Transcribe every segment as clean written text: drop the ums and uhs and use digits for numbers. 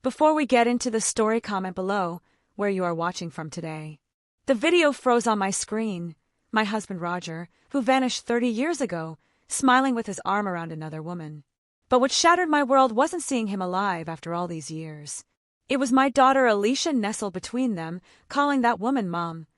Before we get into the story, comment below where you are watching from today. The video froze on my screen. My husband Roger, who vanished 30 years ago, smiling with his arm around another woman. But what shattered my world wasn't seeing him alive after all these years. It was my daughter Alicia nestled between them, calling that woman Mom,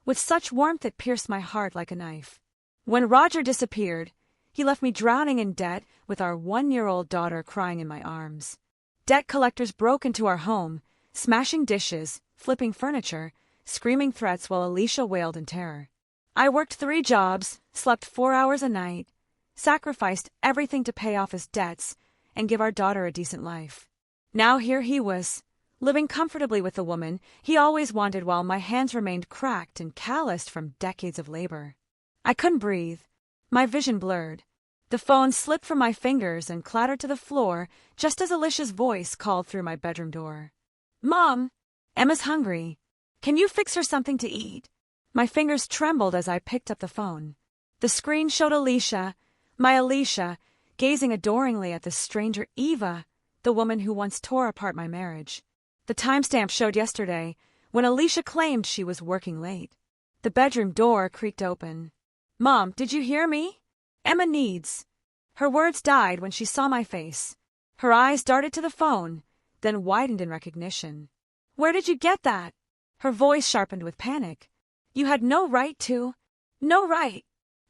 with such warmth it pierced my heart like a knife. When Roger disappeared, he left me drowning in debt with our 1-year-old daughter crying in my arms. Debt collectors broke into our home, smashing dishes, flipping furniture, screaming threats while Alicia wailed in terror. I worked 3 jobs, slept 4 hours a night, sacrificed everything to pay off his debts and give our daughter a decent life. Now here he was, living comfortably with the woman he always wanted while my hands remained cracked and calloused from decades of labor. I couldn't breathe. My vision blurred. The phone slipped from my fingers and clattered to the floor just as Alicia's voice called through my bedroom door. Mom, Emma's hungry. Can you fix her something to eat? My fingers trembled as I picked up the phone. The screen showed Alicia, my Alicia, gazing adoringly at the stranger Eva, the woman who once tore apart my marriage. The timestamp showed yesterday, when Alicia claimed she was working late. The bedroom door creaked open. Mom, did you hear me? Emma needs. Her words died when she saw my face. Her eyes darted to the phone, then widened in recognition. Where did you get that? Her voice sharpened with panic. You had no right to. No right.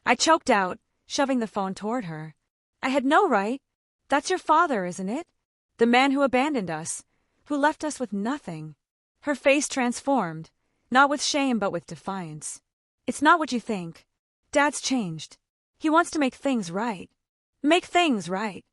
I choked out, shoving the phone toward her. I had no right. That's your father, isn't it? The man who abandoned us, who left us with nothing. Her face transformed, not with shame but with defiance. It's not what you think. Dad's changed. He wants to make things right. Make things right.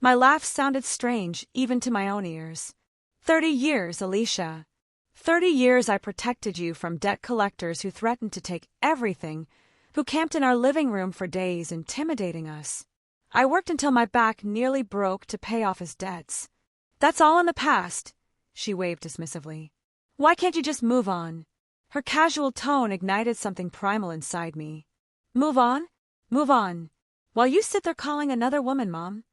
My laugh sounded strange, even to my own ears. 30 years, Alicia. 30 years I protected you from debt collectors who threatened to take everything, who camped in our living room for days, intimidating us. I worked until my back nearly broke to pay off his debts. That's all in the past, she waved dismissively. Why can't you just move on? Her casual tone ignited something primal inside me. Move on? Move on. While you sit there calling another woman Mom.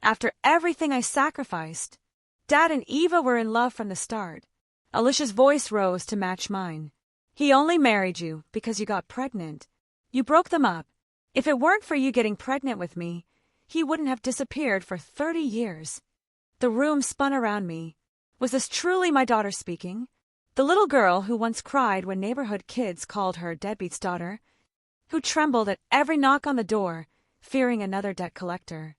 After everything I sacrificed. Dad and Eva were in love from the start. Alicia's voice rose to match mine. He only married you because you got pregnant. You broke them up. If it weren't for you getting pregnant with me, he wouldn't have disappeared for 30 years. The room spun around me. Was this truly my daughter speaking? The little girl who once cried when neighborhood kids called her deadbeat's daughter? Who trembled at every knock on the door, fearing another debt collector?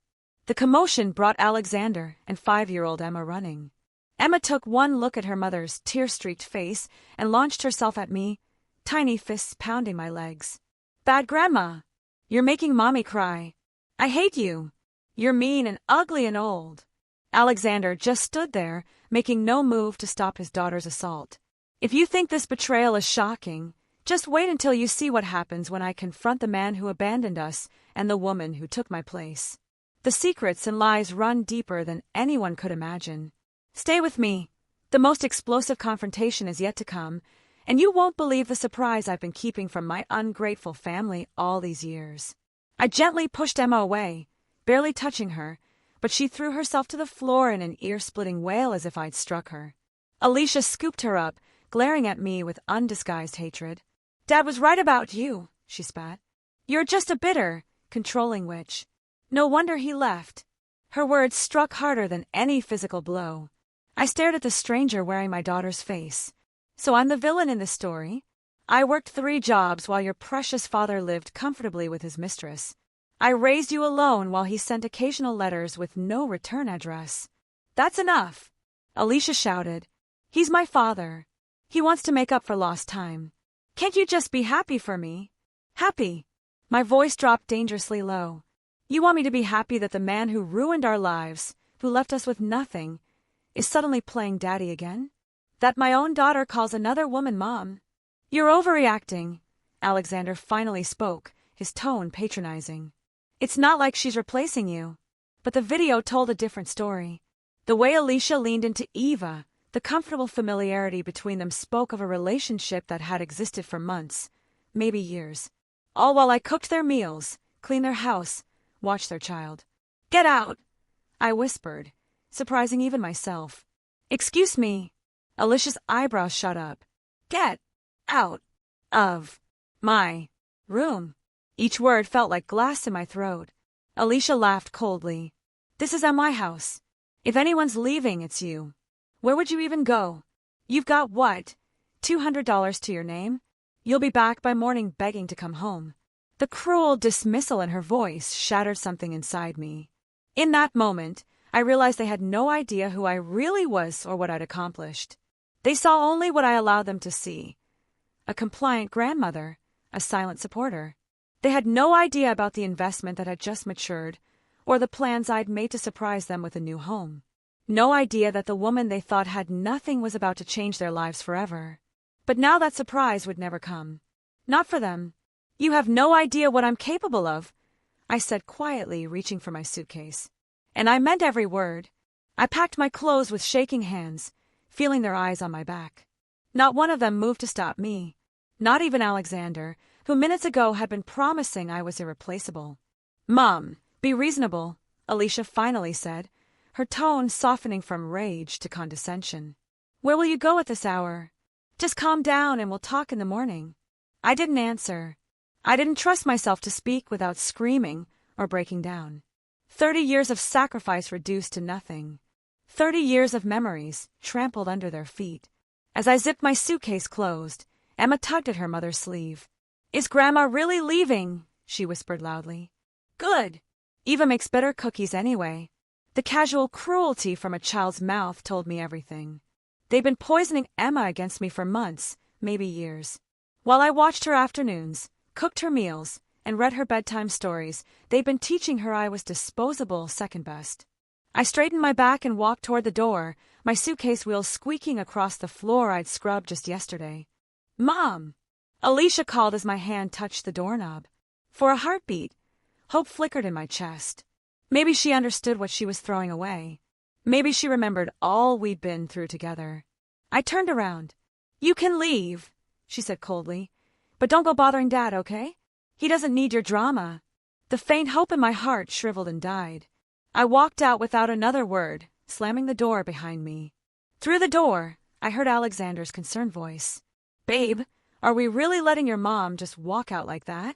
The commotion brought Alexander and 5-year-old Emma running. Emma took one look at her mother's tear-streaked face and launched herself at me, tiny fists pounding my legs. Bad grandma! You're making Mommy cry. I hate you. You're mean and ugly and old. Alexander just stood there, making no move to stop his daughter's assault. If you think this betrayal is shocking, just wait until you see what happens when I confront the man who abandoned us and the woman who took my place. The secrets and lies run deeper than anyone could imagine. Stay with me. The most explosive confrontation is yet to come, and you won't believe the surprise I've been keeping from my ungrateful family all these years. I gently pushed Emma away, barely touching her, but she threw herself to the floor in an ear-splitting wail as if I'd struck her. Alicia scooped her up, glaring at me with undisguised hatred. Dad was right about you, she spat. You're just a bitter, controlling witch. No wonder he left. Her words struck harder than any physical blow. I stared at the stranger wearing my daughter's face. So I'm the villain in this story? I worked 3 jobs while your precious father lived comfortably with his mistress. I raised you alone while he sent occasional letters with no return address. That's enough, Alicia shouted. He's my father. He wants to make up for lost time. Can't you just be happy for me? Happy? My voice dropped dangerously low. You want me to be happy that the man who ruined our lives, who left us with nothing, is suddenly playing daddy again? That my own daughter calls another woman Mom? You're overreacting, Alexander finally spoke, his tone patronizing. It's not like she's replacing you. But the video told a different story. The way Alicia leaned into Eva, the comfortable familiarity between them spoke of a relationship that had existed for months, maybe years. All while I cooked their meals, cleaned their house, watched their child. Get out! I whispered, surprising even myself. Excuse me. Alicia's eyebrows shot up. Get out of my room. Each word felt like glass in my throat. Alicia laughed coldly. This is at my house. If anyone's leaving, it's you. Where would you even go? You've got what? $200 to your name? You'll be back by morning begging to come home. The cruel dismissal in her voice shattered something inside me. In that moment, I realized they had no idea who I really was or what I'd accomplished. They saw only what I allowed them to see. A compliant grandmother, a silent supporter. They had no idea about the investment that had just matured, or the plans I'd made to surprise them with a new home. No idea that the woman they thought had nothing was about to change their lives forever. But now that surprise would never come. Not for them. You have no idea what I'm capable of, I said quietly, reaching for my suitcase. And I meant every word. I packed my clothes with shaking hands, feeling their eyes on my back. Not one of them moved to stop me. Not even Alexander, who minutes ago had been promising I was irreplaceable. Mom, be reasonable, Alicia finally said, her tone softening from rage to condescension. Where will you go at this hour? Just calm down and we'll talk in the morning. I didn't answer. I didn't trust myself to speak without screaming or breaking down. 30 years of sacrifice reduced to nothing. 30 years of memories trampled under their feet. As I zipped my suitcase closed, Emma tugged at her mother's sleeve. Is Grandma really leaving? She whispered loudly. Good. Eva makes better cookies anyway. The casual cruelty from a child's mouth told me everything. They'd been poisoning Emma against me for months, maybe years. While I watched her afternoons, cooked her meals, and read her bedtime stories, they'd been teaching her I was disposable second best. I straightened my back and walked toward the door, my suitcase wheels squeaking across the floor I'd scrubbed just yesterday. Mom! Alicia called as my hand touched the doorknob. For a heartbeat, hope flickered in my chest. Maybe she understood what she was throwing away. Maybe she remembered all we'd been through together. I turned around. You can leave, she said coldly. But don't go bothering Dad, okay? He doesn't need your drama. The faint hope in my heart shriveled and died. I walked out without another word, slamming the door behind me. Through the door, I heard Alexander's concerned voice. Babe, are we really letting your mom just walk out like that?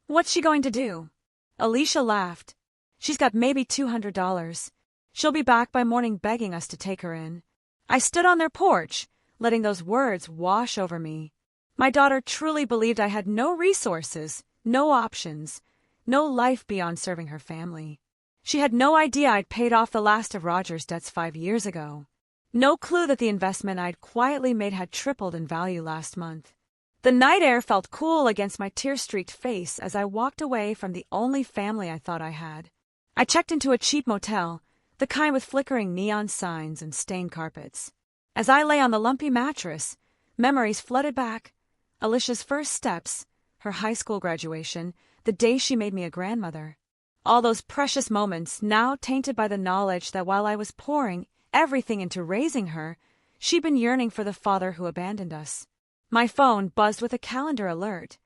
What's she going to do? Alicia laughed. She's got maybe $200. She'll be back by morning begging us to take her in. I stood on their porch, letting those words wash over me. My daughter truly believed I had no resources, no options, no life beyond serving her family. She had no idea I'd paid off the last of Roger's debts 5 years ago. No clue that the investment I'd quietly made had tripled in value last month. The night air felt cool against my tear-streaked face as I walked away from the only family I thought I had. I checked into a cheap motel, the kind with flickering neon signs and stained carpets. As I lay on the lumpy mattress, memories flooded back. Alicia's first steps, her high school graduation, the day she made me a grandmother. All those precious moments now tainted by the knowledge that while I was pouring everything into raising her, she'd been yearning for the father who abandoned us. My phone buzzed with a calendar alert.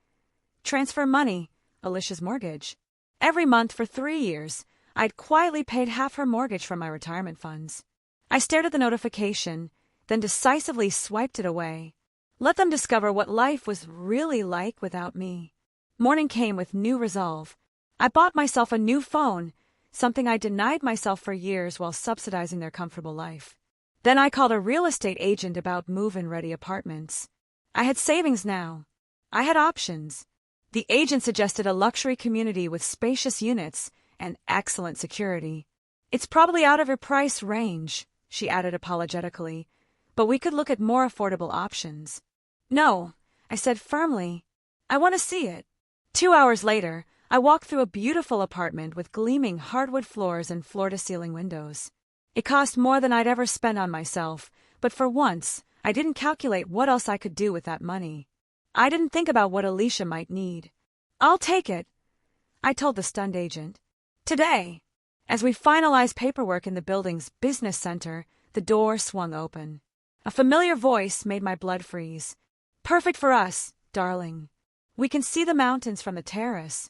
Transfer money, Alicia's mortgage. Every month for 3 years, I'd quietly paid half her mortgage from my retirement funds. I stared at the notification, then decisively swiped it away. Let them discover what life was really like without me. Morning came with new resolve. I bought myself a new phone, something I denied myself for years while subsidizing their comfortable life. Then I called a real estate agent about move-in-ready apartments. I had savings now. I had options. The agent suggested a luxury community with spacious units and excellent security. It's probably out of your price range, she added apologetically, but we could look at more affordable options. No, I said firmly. I want to see it. 2 hours later, I walked through a beautiful apartment with gleaming hardwood floors and floor-to-ceiling windows. It cost more than I'd ever spent on myself, but for once, I didn't calculate what else I could do with that money. I didn't think about what Alicia might need. I'll take it, I told the stunned agent. Today. As we finalized paperwork in the building's business center, the door swung open. A familiar voice made my blood freeze. Perfect for us, darling. We can see the mountains from the terrace.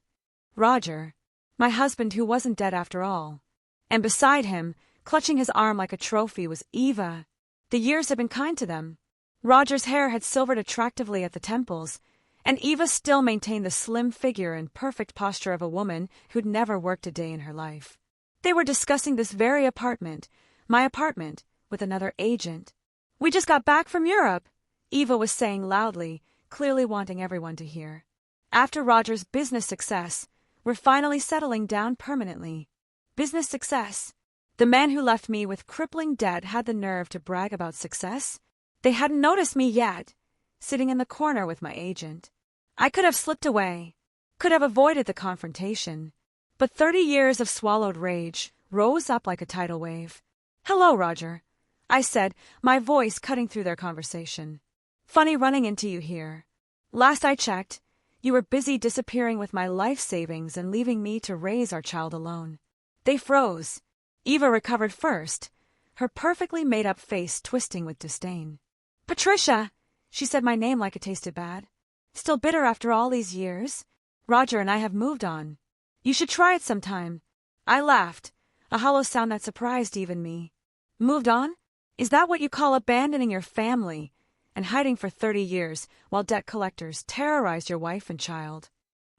Roger, my husband who wasn't dead after all. And beside him, clutching his arm like a trophy, was Eva. The years had been kind to them. Roger's hair had silvered attractively at the temples, and Eva still maintained the slim figure and perfect posture of a woman who'd never worked a day in her life. They were discussing this very apartment, my apartment, with another agent. "We just got back from Europe," Eva was saying loudly, clearly wanting everyone to hear. "After Roger's business success, we're finally settling down permanently." Business success? The man who left me with crippling debt had the nerve to brag about success? They hadn't noticed me yet, sitting in the corner with my agent. I could have slipped away, could have avoided the confrontation, but 30 years of swallowed rage rose up like a tidal wave. "Hello, Roger," I said, my voice cutting through their conversation. "Funny running into you here. Last I checked, you were busy disappearing with my life savings and leaving me to raise our child alone." They froze. Eva recovered first, her perfectly made-up face twisting with disdain. "Patricia!" She said my name like it tasted bad. "Still bitter after all these years? Roger and I have moved on. You should try it sometime." I laughed, a hollow sound that surprised even me. "Moved on? Is that what you call abandoning your family and hiding for 30 years while debt collectors terrorized your wife and child?"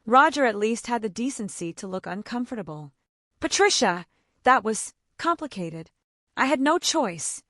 Roger at least had the decency to look uncomfortable. "Patricia, that was complicated. I had no choice."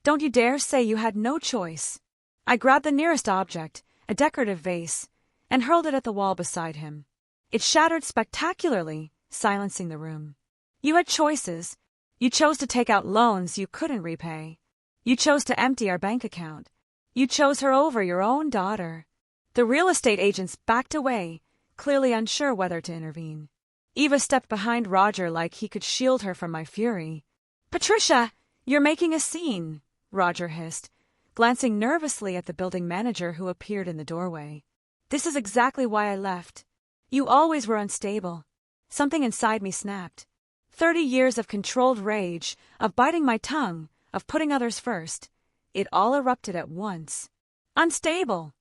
"Don't you dare say you had no choice." I grabbed the nearest object, a decorative vase, and hurled it at the wall beside him. It shattered spectacularly, silencing the room. "You had choices. You chose to take out loans you couldn't repay. You chose to empty our bank account. You chose her over your own daughter." The real estate agents backed away, clearly unsure whether to intervene. Eva stepped behind Roger like he could shield her from my fury. "Patricia, you're making a scene," Roger hissed, glancing nervously at the building manager who appeared in the doorway. "This is exactly why I left. You always were unstable." Something inside me snapped. 30 years of controlled rage, of biting my tongue, of putting others first. It all erupted at once. "Unstable!"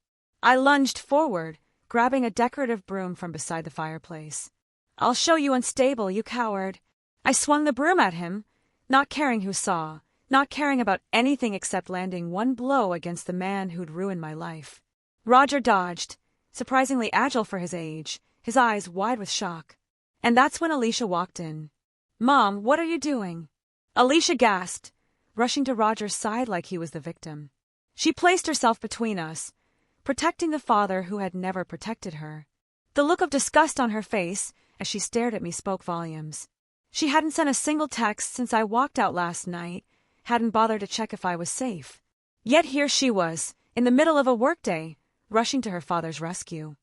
I lunged forward, grabbing a decorative broom from beside the fireplace. "I'll show you unstable, you coward." I swung the broom at him, not caring who saw, not caring about anything except landing one blow against the man who'd ruined my life. Roger dodged, surprisingly agile for his age, his eyes wide with shock. And that's when Alicia walked in. "Mom, what are you doing?" Alicia gasped, rushing to Roger's side like he was the victim. She placed herself between us, protecting the father who had never protected her. The look of disgust on her face as she stared at me spoke volumes. She hadn't sent a single text since I walked out last night, hadn't bothered to check if I was safe. Yet here she was, in the middle of a workday, rushing to her father's rescue.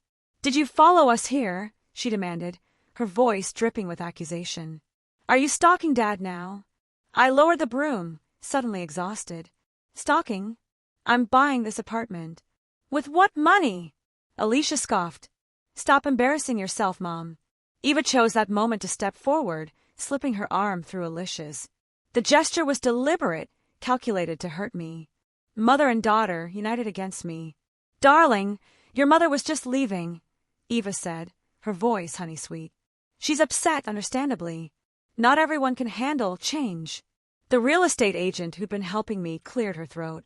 "Did you follow us here?" she demanded, her voice dripping with accusation. "Are you stalking Dad now?" I lowered the broom, suddenly exhausted. "Stalking? I'm buying this apartment." "With what money?" Alicia scoffed. "Stop embarrassing yourself, Mom." Eva chose that moment to step forward, slipping her arm through Alicia's. The gesture was deliberate, calculated to hurt me. Mother and daughter united against me. "Darling, your mother was just leaving," Eva said, her voice honey-sweet. "She's upset, understandably. Not everyone can handle change." The real estate agent who'd been helping me cleared her throat.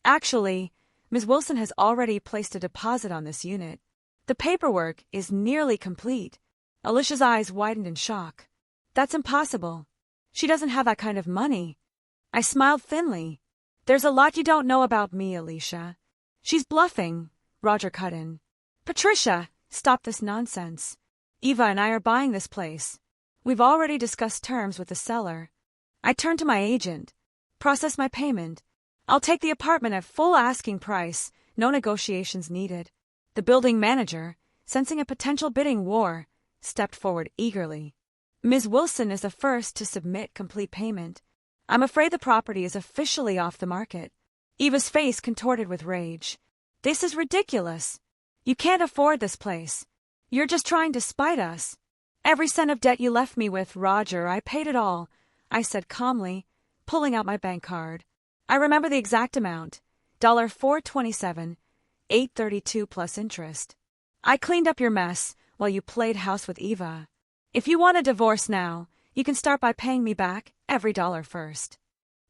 "Actually, Ms. Wilson has already placed a deposit on this unit. The paperwork is nearly complete." Alicia's eyes widened in shock. "That's impossible. She doesn't have that kind of money." I smiled thinly. "There's a lot you don't know about me, Alicia." "She's bluffing," Roger cut in. "Patricia, stop this nonsense. Eva and I are buying this place. We've already discussed terms with the seller." I turned to my agent. "Process my payment. I'll take the apartment at full asking price, no negotiations needed." The building manager, sensing a potential bidding war, stepped forward eagerly. "Ms. Wilson is the first to submit complete payment. I'm afraid the property is officially off the market." Eva's face contorted with rage. "This is ridiculous. You can't afford this place. You're just trying to spite us." "Every cent of debt you left me with, Roger, I paid it all," I said calmly, pulling out my bank card. "I remember the exact amount, $427, $832 plus interest. I cleaned up your mess while you played house with Eva. If you want a divorce now, you can start by paying me back every dollar first."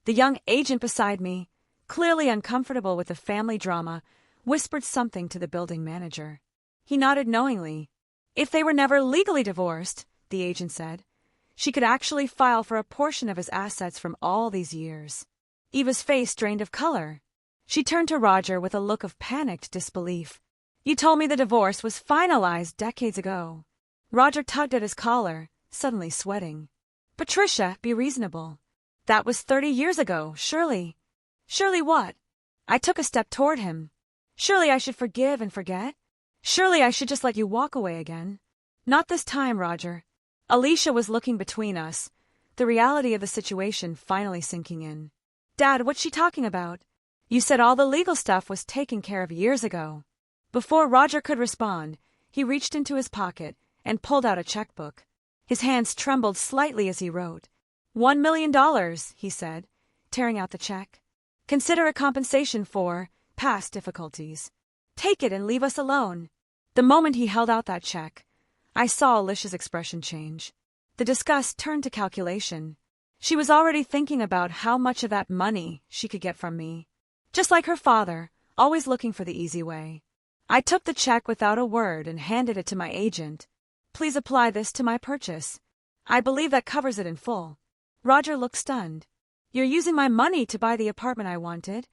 The young agent beside me, clearly uncomfortable with the family drama, whispered something to the building manager. He nodded knowingly. If they were never legally divorced, the agent said, she could actually file for a portion of his assets from all these years. Eva's face drained of color. She turned to Roger with a look of panicked disbelief. You told me the divorce was finalized decades ago. Roger tugged at his collar, suddenly sweating. Patricia, be reasonable. That was 30 years ago, surely. Surely what? I took a step toward him. Surely I should forgive and forget? Surely I should just let you walk away again? Not this time, Roger. Alicia was looking between us, the reality of the situation finally sinking in. Dad, what's she talking about? You said all the legal stuff was taken care of years ago. Before Roger could respond, he reached into his pocket and pulled out a checkbook. His hands trembled slightly as he wrote. $1 million, he said, tearing out the check. Consider it compensation for past difficulties. Take it and leave us alone. The moment he held out that check, I saw Alicia's expression change. The disgust turned to calculation. She was already thinking about how much of that money she could get from me. Just like her father, always looking for the easy way. I took the check without a word and handed it to my agent. Please apply this to my purchase. I believe that covers it in full. Roger looked stunned. You're using my money to buy the apartment I wanted?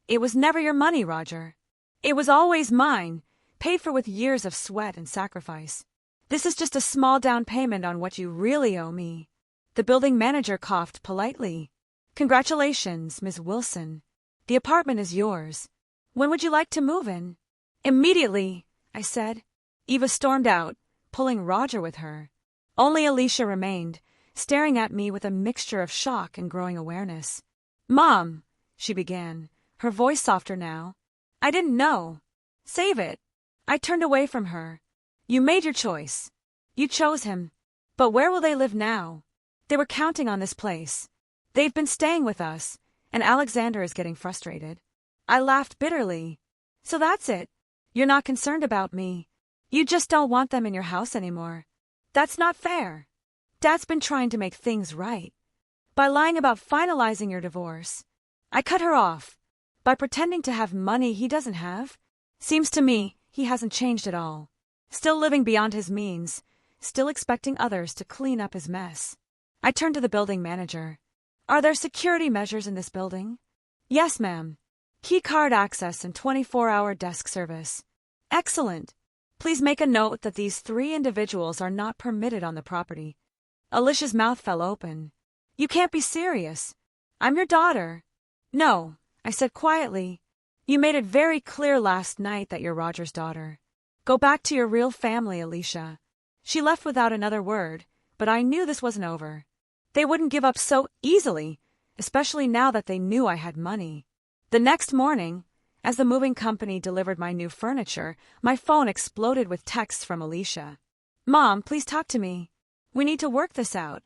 It was never your money, Roger. It was always mine, paid for with years of sweat and sacrifice. This is just a small down payment on what you really owe me. The building manager coughed politely. Congratulations, Ms. Wilson. The apartment is yours. When would you like to move in? Immediately, I said. Eva stormed out, pulling Roger with her. Only Alicia remained, staring at me with a mixture of shock and growing awareness. Mom, she began, her voice softer now. I didn't know. Save it. I turned away from her. You made your choice. You chose him. But where will they live now? They were counting on this place. They've been staying with us, and Alexander is getting frustrated. I laughed bitterly. So that's it. You're not concerned about me. You just don't want them in your house anymore. That's not fair. Dad's been trying to make things right. By lying about finalizing your divorce. I cut her off. By pretending to have money he doesn't have. Seems to me he hasn't changed at all. Still living beyond his means. Still expecting others to clean up his mess. I turned to the building manager. Are there security measures in this building? Yes, ma'am. Key card access and 24-hour desk service. Excellent. Please make a note that these 3 individuals are not permitted on the property. Alicia's mouth fell open. You can't be serious. I'm your daughter. No, I said quietly. You made it very clear last night that you're Roger's daughter. Go back to your real family, Alicia. She left without another word, but I knew this wasn't over. They wouldn't give up so easily, especially now that they knew I had money. The next morning, as the moving company delivered my new furniture, my phone exploded with texts from Alicia. Mom, please talk to me. We need to work this out.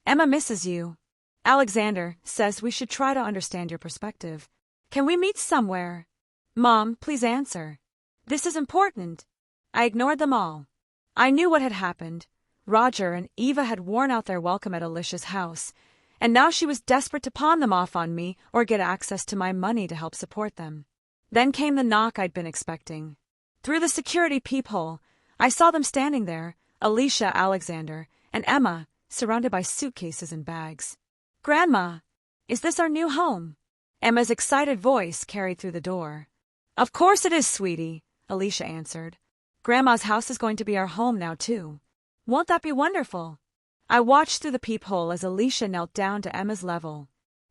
Emma misses you. Alexander says we should try to understand your perspective. Can we meet somewhere? Mom, please answer. This is important. I ignored them all. I knew what had happened. Roger and Eva had worn out their welcome at Alicia's house, and now she was desperate to pawn them off on me or get access to my money to help support them. Then came the knock I'd been expecting. Through the security peephole, I saw them standing there, Alicia, Alexander, and Emma, surrounded by suitcases and bags. Grandma, is this our new home? Emma's excited voice carried through the door. Of course it is, sweetie, Alicia answered. Grandma's house is going to be our home now, too. Won't that be wonderful? I watched through the peephole as Alicia knelt down to Emma's level.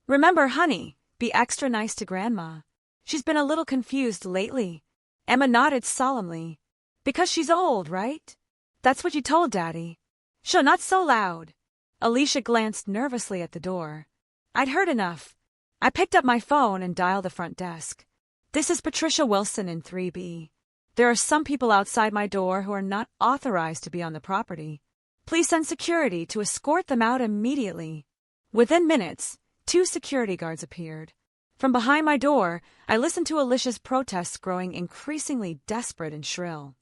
Remember, honey, be extra nice to Grandma. She's been a little confused lately. Emma nodded solemnly. Because she's old, right? That's what you told Daddy. Sure, not so loud. Alicia glanced nervously at the door. I'd heard enough. I picked up my phone and dialed the front desk. This is Patricia Wilson in 3B. There are some people outside my door who are not authorized to be on the property. Please send security to escort them out immediately. Within minutes, 2 security guards appeared. From behind my door, I listened to Alicia's protests growing increasingly desperate and shrill.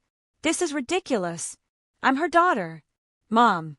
This is ridiculous. I'm her daughter. Mom,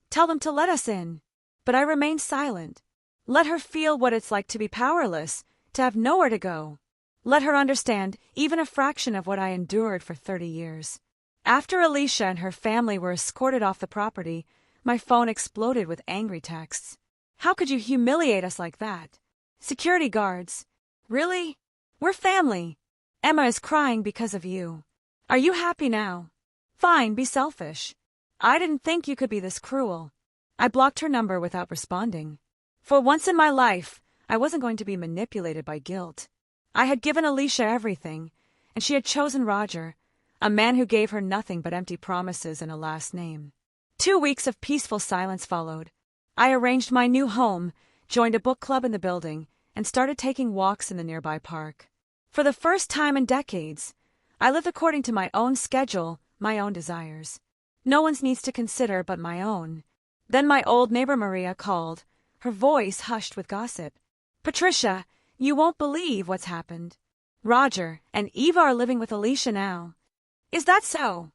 tell them to let us in. But I remained silent. Let her feel what it's like to be powerless, to have nowhere to go. Let her understand even a fraction of what I endured for 30 years. After Alicia and her family were escorted off the property, my phone exploded with angry texts. How could you humiliate us like that? Security guards. Really? We're family. Emma is crying because of you. Are you happy now? Fine, be selfish. I didn't think you could be this cruel. I blocked her number without responding. For once in my life, I wasn't going to be manipulated by guilt. I had given Alicia everything, and she had chosen Roger, a man who gave her nothing but empty promises and a last name. 2 weeks of peaceful silence followed. I arranged my new home, joined a book club in the building, and started taking walks in the nearby park. For the first time in decades, I lived according to my own schedule, my own desires. No one's needs to consider but my own. Then my old neighbor Maria called, her voice hushed with gossip. Patricia, you won't believe what's happened. Roger and Eva are living with Alicia now. Is that so?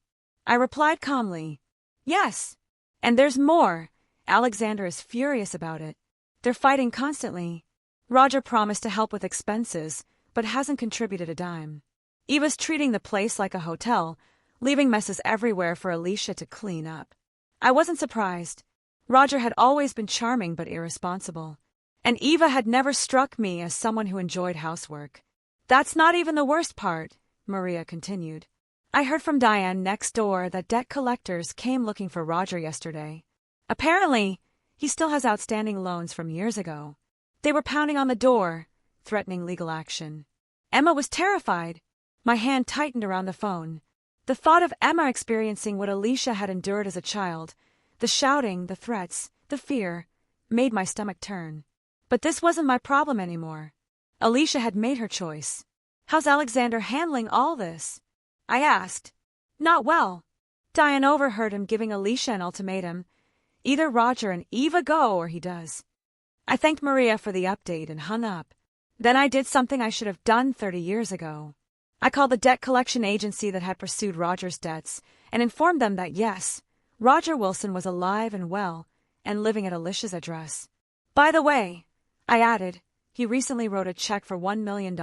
I replied calmly. Yes. And there's more. Alexander is furious about it. They're fighting constantly. Roger promised to help with expenses, but hasn't contributed a dime. Eva's treating the place like a hotel, leaving messes everywhere for Alicia to clean up. I wasn't surprised. Roger had always been charming but irresponsible. And Eva had never struck me as someone who enjoyed housework. That's not even the worst part, Maria continued. I heard from Diane next door that debt collectors came looking for Roger yesterday. Apparently, he still has outstanding loans from years ago. They were pounding on the door, threatening legal action. Emma was terrified. My hand tightened around the phone. The thought of Emma experiencing what Alicia had endured as a child, the shouting, the threats, the fear, made my stomach turn. But this wasn't my problem anymore. Alicia had made her choice. How's Alexander handling all this? I asked. Not well. Diane overheard him giving Alicia an ultimatum. Either Roger and Eva go or he does. I thanked Maria for the update and hung up. Then I did something I should have done 30 years ago. I called the debt collection agency that had pursued Roger's debts and informed them that yes, Roger Wilson was alive and well and living at Alicia's address. By the way, I added, he recently wrote a check for $1 million,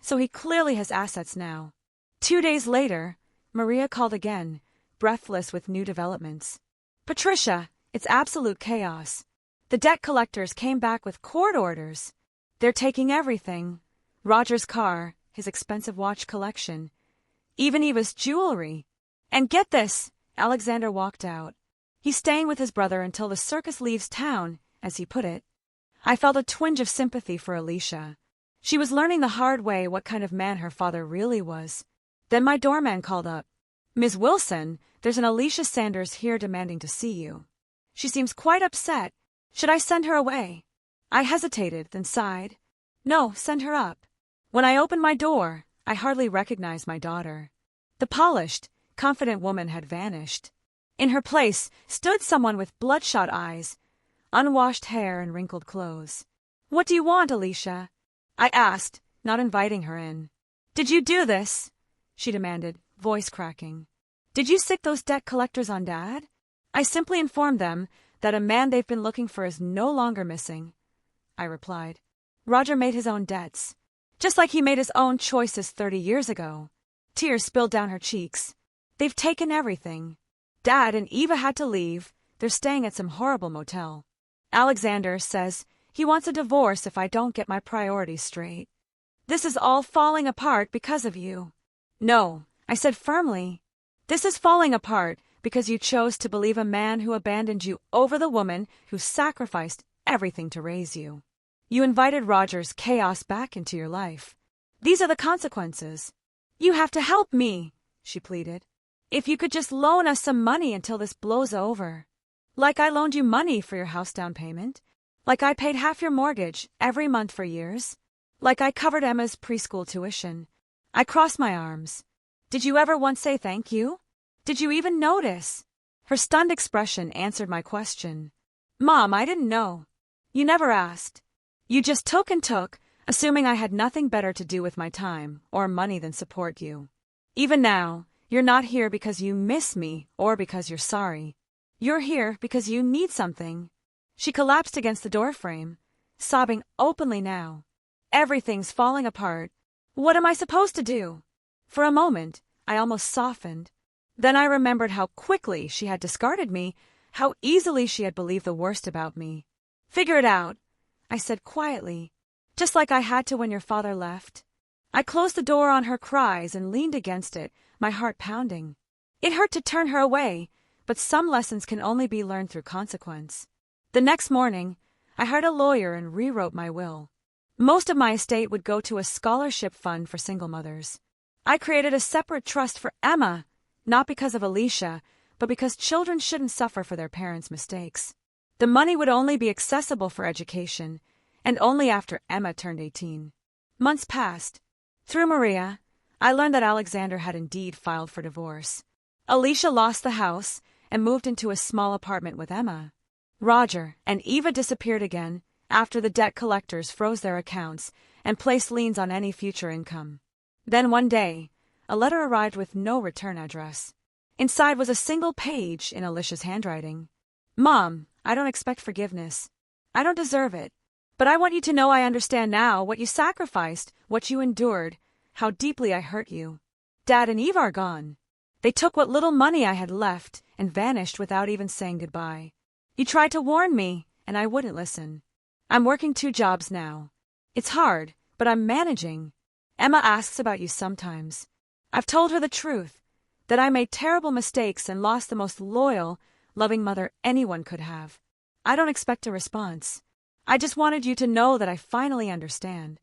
so he clearly has assets now. 2 days later, Maria called again, breathless with new developments. Patricia, it's absolute chaos. The debt collectors came back with court orders. They're taking everything. Roger's car, his expensive watch collection, even Eva's jewelry. And get this, Alexander walked out. He's staying with his brother until the circus leaves town, as he put it. I felt a twinge of sympathy for Alicia. She was learning the hard way what kind of man her father really was. Then my doorman called up. Ms. Wilson, there's an Alicia Sanders here demanding to see you. She seems quite upset. Should I send her away? I hesitated, then sighed. No, send her up. When I opened my door, I hardly recognized my daughter. The polished, confident woman had vanished. In her place stood someone with bloodshot eyes, unwashed hair and wrinkled clothes. What do you want, Alicia? I asked, not inviting her in. Did you do this? She demanded, voice cracking. Did you sick those debt collectors on Dad? I simply informed them that a man they've been looking for is no longer missing. I replied. Roger made his own debts, just like he made his own choices 30 years ago. Tears spilled down her cheeks. They've taken everything. Dad and Eva had to leave. They're staying at some horrible motel. Alexander says he wants a divorce if I don't get my priorities straight. This is all falling apart because of you. No, I said firmly. This is falling apart because you chose to believe a man who abandoned you over the woman who sacrificed everything to raise you. You invited Roger's chaos back into your life. These are the consequences. You have to help me, she pleaded. If you could just loan us some money until this blows over. Like I loaned you money for your house down payment. Like I paid half your mortgage every month for years. Like I covered Emma's preschool tuition. I crossed my arms. Did you ever once say thank you? Did you even notice? Her stunned expression answered my question. Mom, I didn't know. You never asked. You just took and took, assuming I had nothing better to do with my time or money than support you. Even now, you're not here because you miss me or because you're sorry. You're here because you need something. She collapsed against the doorframe, sobbing openly now. everything's falling apart. What am I supposed to do? For a moment, I almost softened. Then I remembered how quickly she had discarded me, how easily she had believed the worst about me. Figure it out, I said quietly, just like I had to when your father left. I closed the door on her cries and leaned against it, my heart pounding. It hurt to turn her away, but some lessons can only be learned through consequence. The next morning, I hired a lawyer and rewrote my will. Most of my estate would go to a scholarship fund for single mothers. I created a separate trust for Emma, not because of Alicia, but because children shouldn't suffer for their parents' mistakes. The money would only be accessible for education, and only after Emma turned 18. Months passed. Through Maria, I learned that Alexander had indeed filed for divorce. Alicia lost the house and moved into a small apartment with Emma. Roger and Eva disappeared again after the debt collectors froze their accounts and placed liens on any future income. Then one day, a letter arrived with no return address. Inside was a single page in Alicia's handwriting. Mom, I don't expect forgiveness. I don't deserve it. But I want you to know I understand now what you sacrificed, what you endured, how deeply I hurt you. Dad and Eve are gone. They took what little money I had left and vanished without even saying goodbye. You tried to warn me, and I wouldn't listen. I'm working 2 jobs now. It's hard, but I'm managing. Emma asks about you sometimes. I've told her the truth, that I made terrible mistakes and lost the most loyal, loving mother anyone could have. I don't expect a response. I just wanted you to know that I finally understand.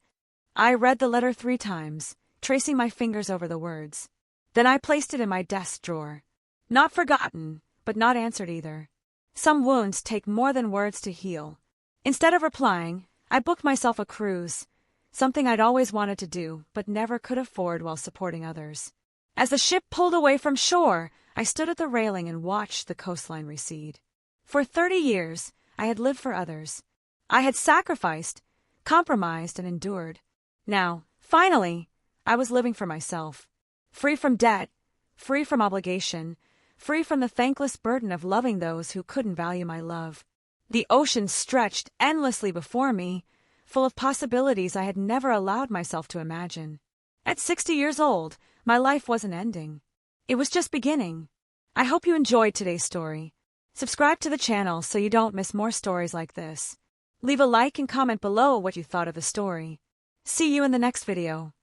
I read the letter 3 times, tracing my fingers over the words. Then I placed it in my desk drawer. Not forgotten, but not answered either. Some wounds take more than words to heal. Instead of replying, I booked myself a cruise, something I'd always wanted to do but never could afford while supporting others. As the ship pulled away from shore, I stood at the railing and watched the coastline recede. For 30 years, I had lived for others. I had sacrificed, compromised, and endured. Now, finally, I was living for myself. Free from debt, free from obligation, free from the thankless burden of loving those who couldn't value my love. The ocean stretched endlessly before me, full of possibilities I had never allowed myself to imagine. At 60 years old, my life wasn't ending. It was just beginning. I hope you enjoyed today's story. Subscribe to the channel so you don't miss more stories like this. Leave a like and comment below what you thought of the story. See you in the next video.